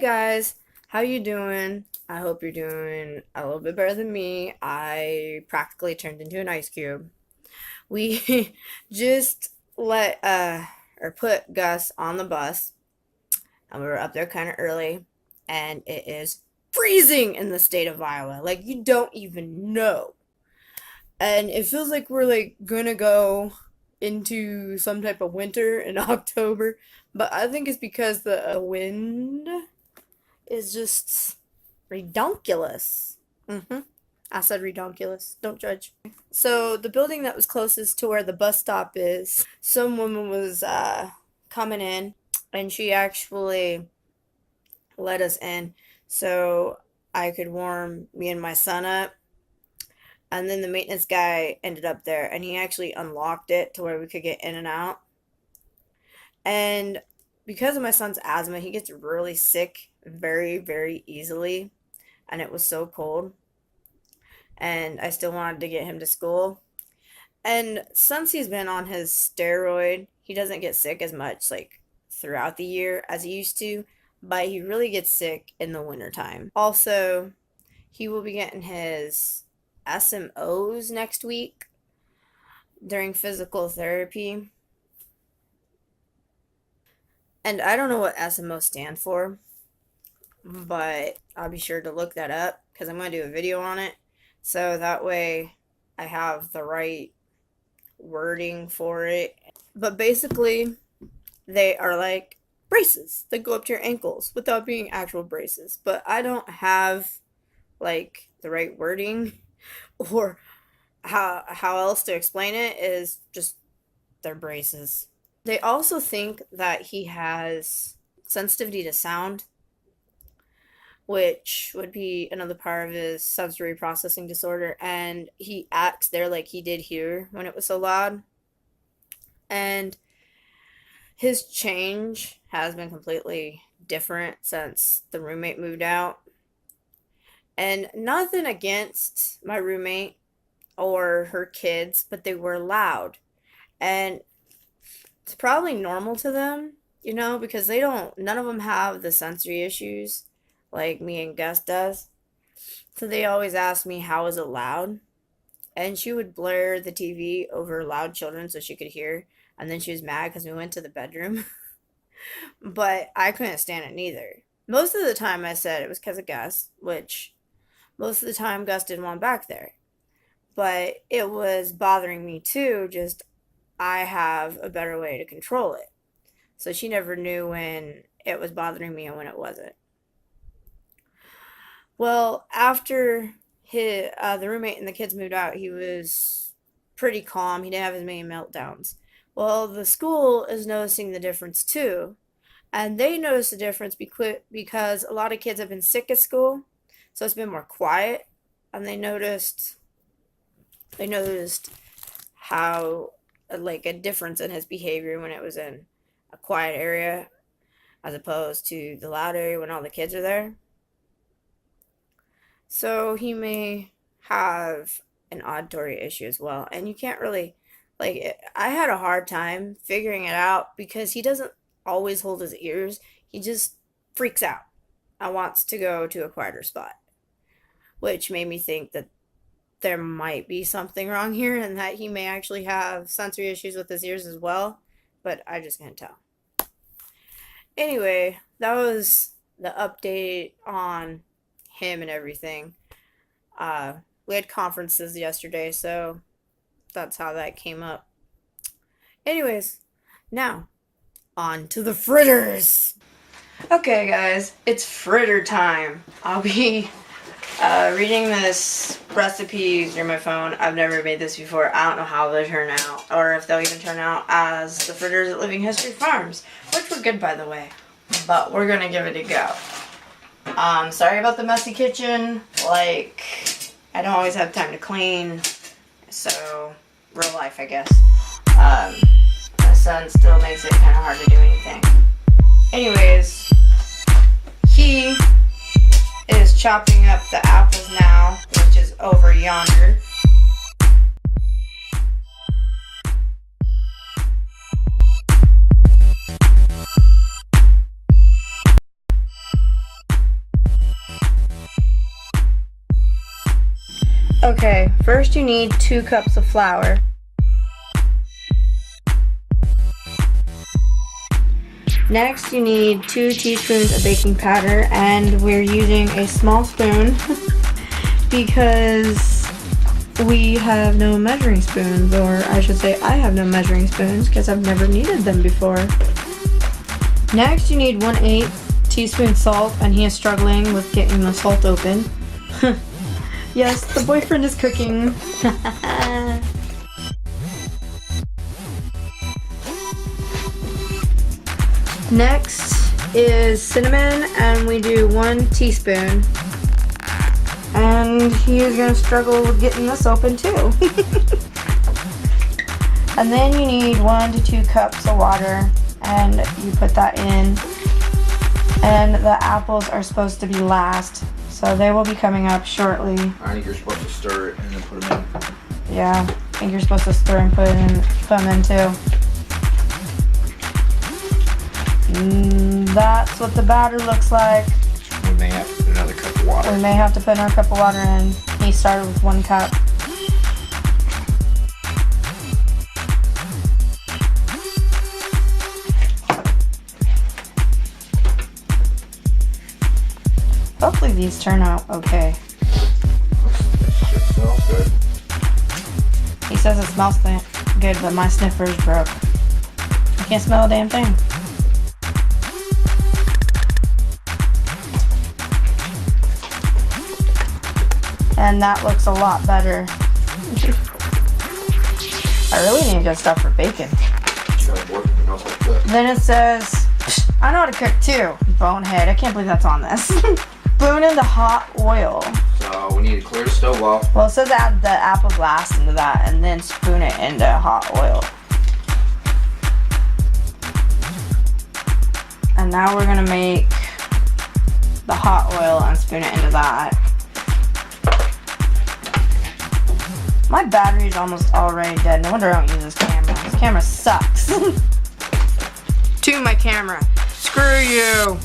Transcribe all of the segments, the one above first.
guys, how you doing? I hope you're doing a little bit better than me. I practically turned into an ice cube. We just let or put Gus on the bus, and we were up there kind of early, and it is freezing in the state of Iowa. Like you don't even know. And it feels like we're like gonna go into some type of winter in October, but I think it's because the wind is just redonkulous. I said redonkulous. Don't judge. So the building that was closest to where the bus stop is, some woman was coming in, and she actually let us in so I could warm me and my son up. And then the maintenance guy ended up there, and he actually unlocked it to where we could get in and out. And because of my son's asthma, he gets really sick very, very easily. And it was so cold. And I still wanted to get him to school. And since he's been on his steroid, he doesn't get sick as much like throughout the year as he used to, but he really gets sick in the wintertime. Also, he will be getting his SMOs next week during physical therapy. And I don't know what SMO stand for, but I'll be sure to look that up because I'm going to do a video on it. So that way I have the right wording for it. But basically, they are like braces that go up to your ankles without being actual braces. But I don't have like the right wording or how else to explain it is just they're braces. They also think that he has sensitivity to sound, which would be another part of his sensory processing disorder, and he acts there like he did here when it was so loud. And his change has been completely different since the roommate moved out. And nothing against my roommate or her kids, but they were loud. And it's probably normal to them, because none of them have the sensory issues like me and Gus does. So they always ask me, how is it loud? And she would blare the TV over loud children so she could hear. And then she was mad because we went to the bedroom. But I couldn't stand it neither. Most of the time I said it was because of Gus, which most of the time Gus didn't want back there. But it was bothering me too, just I have a better way to control it. So she never knew when it was bothering me and when it wasn't. Well, after the roommate and the kids moved out, he was pretty calm. He didn't have as many meltdowns. Well, the school is noticing the difference too. And they noticed the difference because a lot of kids have been sick at school. So it's been more quiet. And they noticed how like a difference in his behavior when it was in a quiet area as opposed to the loud area when all the kids are there. So he may have an auditory issue as well. And you can't really, I had a hard time figuring it out because he doesn't always hold his ears. He just freaks out and wants to go to a quieter spot, which made me think that there might be something wrong here and that he may actually have sensory issues with his ears as well, but I just can't tell. Anyway, that was the update on him and everything. We had conferences yesterday, so that's how that came up. Anyways, now on to the fritters. Okay, guys, it's fritter time. I'll be reading this recipe through my phone. I've never made this before. I don't know how they'll turn out, or if they'll even turn out as the fritters at Living History Farms, which were good, by the way. But we're gonna give it a go. Sorry about the messy kitchen. I don't always have time to clean, so real life, I guess. My son still makes it kind of hard to do anything. Anyways, he is chopping up the apples now, which is over yonder. Okay, first you need 2 cups of flour. Next you need 2 teaspoons of baking powder, and we're using a small spoon because we have no measuring spoons, or I should say I have no measuring spoons because I've never needed them before. Next you need 1/8 teaspoon salt, and he is struggling with getting the salt open. Yes, the boyfriend is cooking. Next is cinnamon, and we do 1 teaspoon. And he is going to struggle with getting this open too. And then you need 1 to 2 cups of water, and you put that in. And the apples are supposed to be last, so they will be coming up shortly. I think you're supposed to stir it and then put them in. Yeah, I think you're supposed to stir and put them in too. That's what the batter looks like. We may have to put another cup of water. We may have to put another cup of water in. He started with 1 cup. Hopefully these turn out okay. Shit smells good. He says it smells good, but my sniffer's broke. I can't smell a damn thing. And that looks a lot better. I really need good stuff for bacon. Then it says, I know how to cook too, bonehead. I can't believe that's on this. Spoon into hot oil. So we need to clear the stove off. Well, it says add the apple blast into that and then spoon it into hot oil. And now we're gonna make the hot oil and spoon it into that. My battery's almost already dead. No wonder I don't use this camera. This camera sucks. To my camera. Screw you.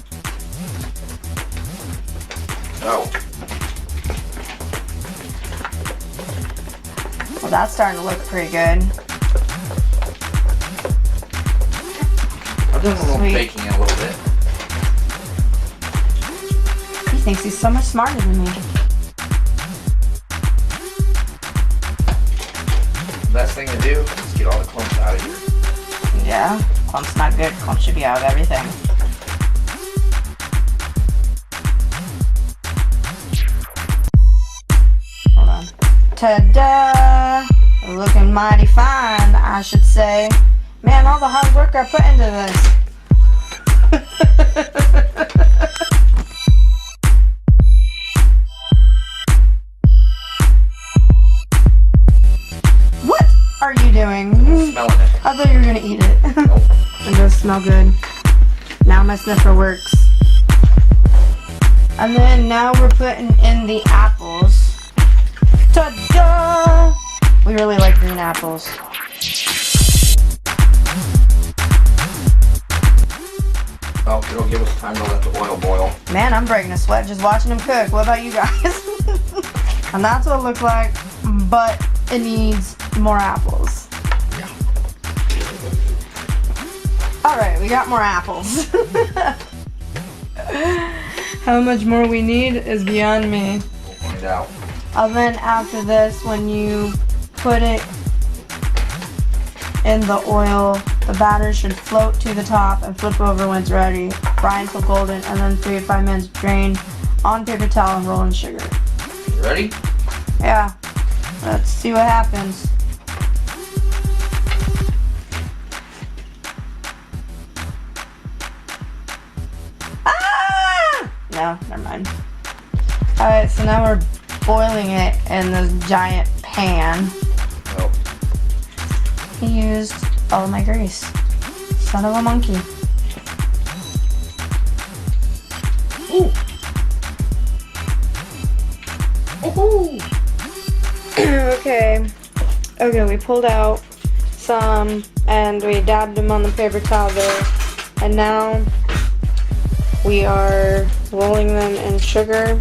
Oh. Well, that's starting to look pretty good. I've done a little baking in a little bit. He thinks he's so much smarter than me. The best thing to do is get all the clumps out of here. Yeah, clump's not good. Clump should be out of everything. Hold on. Ta-da! Looking mighty fine, I should say. Man, all the hard work I put into this. What are you doing? Smelling it. I thought you were gonna eat it. Nope. It does smell good. Now my sniffer works. And then now we're putting in the apples. Ta-da! We really like green apples. Oh, it'll give us time to let the oil boil. Man, I'm breaking a sweat just watching them cook. What about you guys? And that's what it looks like, but it needs more apples. Yeah. Alright, we got more apples. How much more we need is beyond me. We'll find out. And then after this, when you put it in the oil, the batter should float to the top and flip over when it's ready. Fry until golden, and then 3 to 5 minutes drain on paper towel and roll in sugar. You ready? Yeah, let's see what happens. Ah! No, never mind. Alright, so now we're boiling it in this giant pan. Oh. He used all of my grease. Son of a monkey. Ooh. Ooh. Okay, we pulled out some and we dabbed them on the paper towel there. And now we are rolling them in sugar.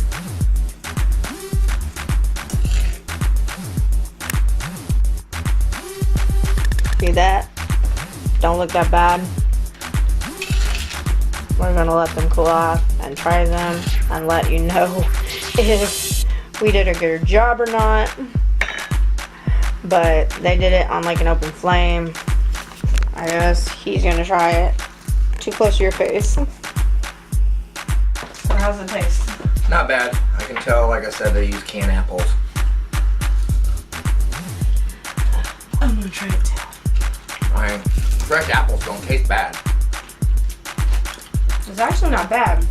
See that? Don't look that bad. We're gonna let them cool off and try them and let you know if we did a good job or not. But they did it on like an open flame. I guess he's gonna try it. Too close to your face. So how's it taste? Not bad. I can tell, like I said, they use canned apples. I'm gonna try it too. I mean, fresh apples don't taste bad. It's actually not bad.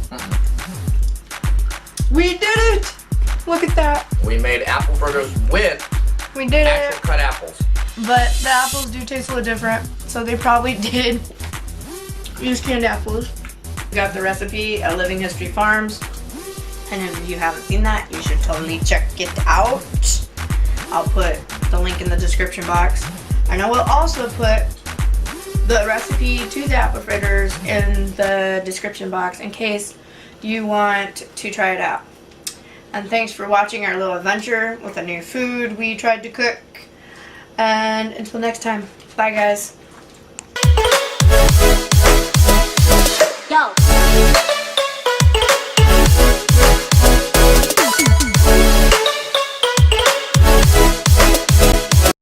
We did it! Look at that. We made apple fritters with We did actual it. cut apples. But the apples do taste a little different. So they probably did use canned apples. We got the recipe at Living History Farms. And if you haven't seen that, you should totally check it out. I'll put the link in the description box. And I will also put the recipe to the apple fritters in the description box in case you want to try it out. And thanks for watching our little adventure with a new food we tried to cook. And until next time, bye guys. Yo.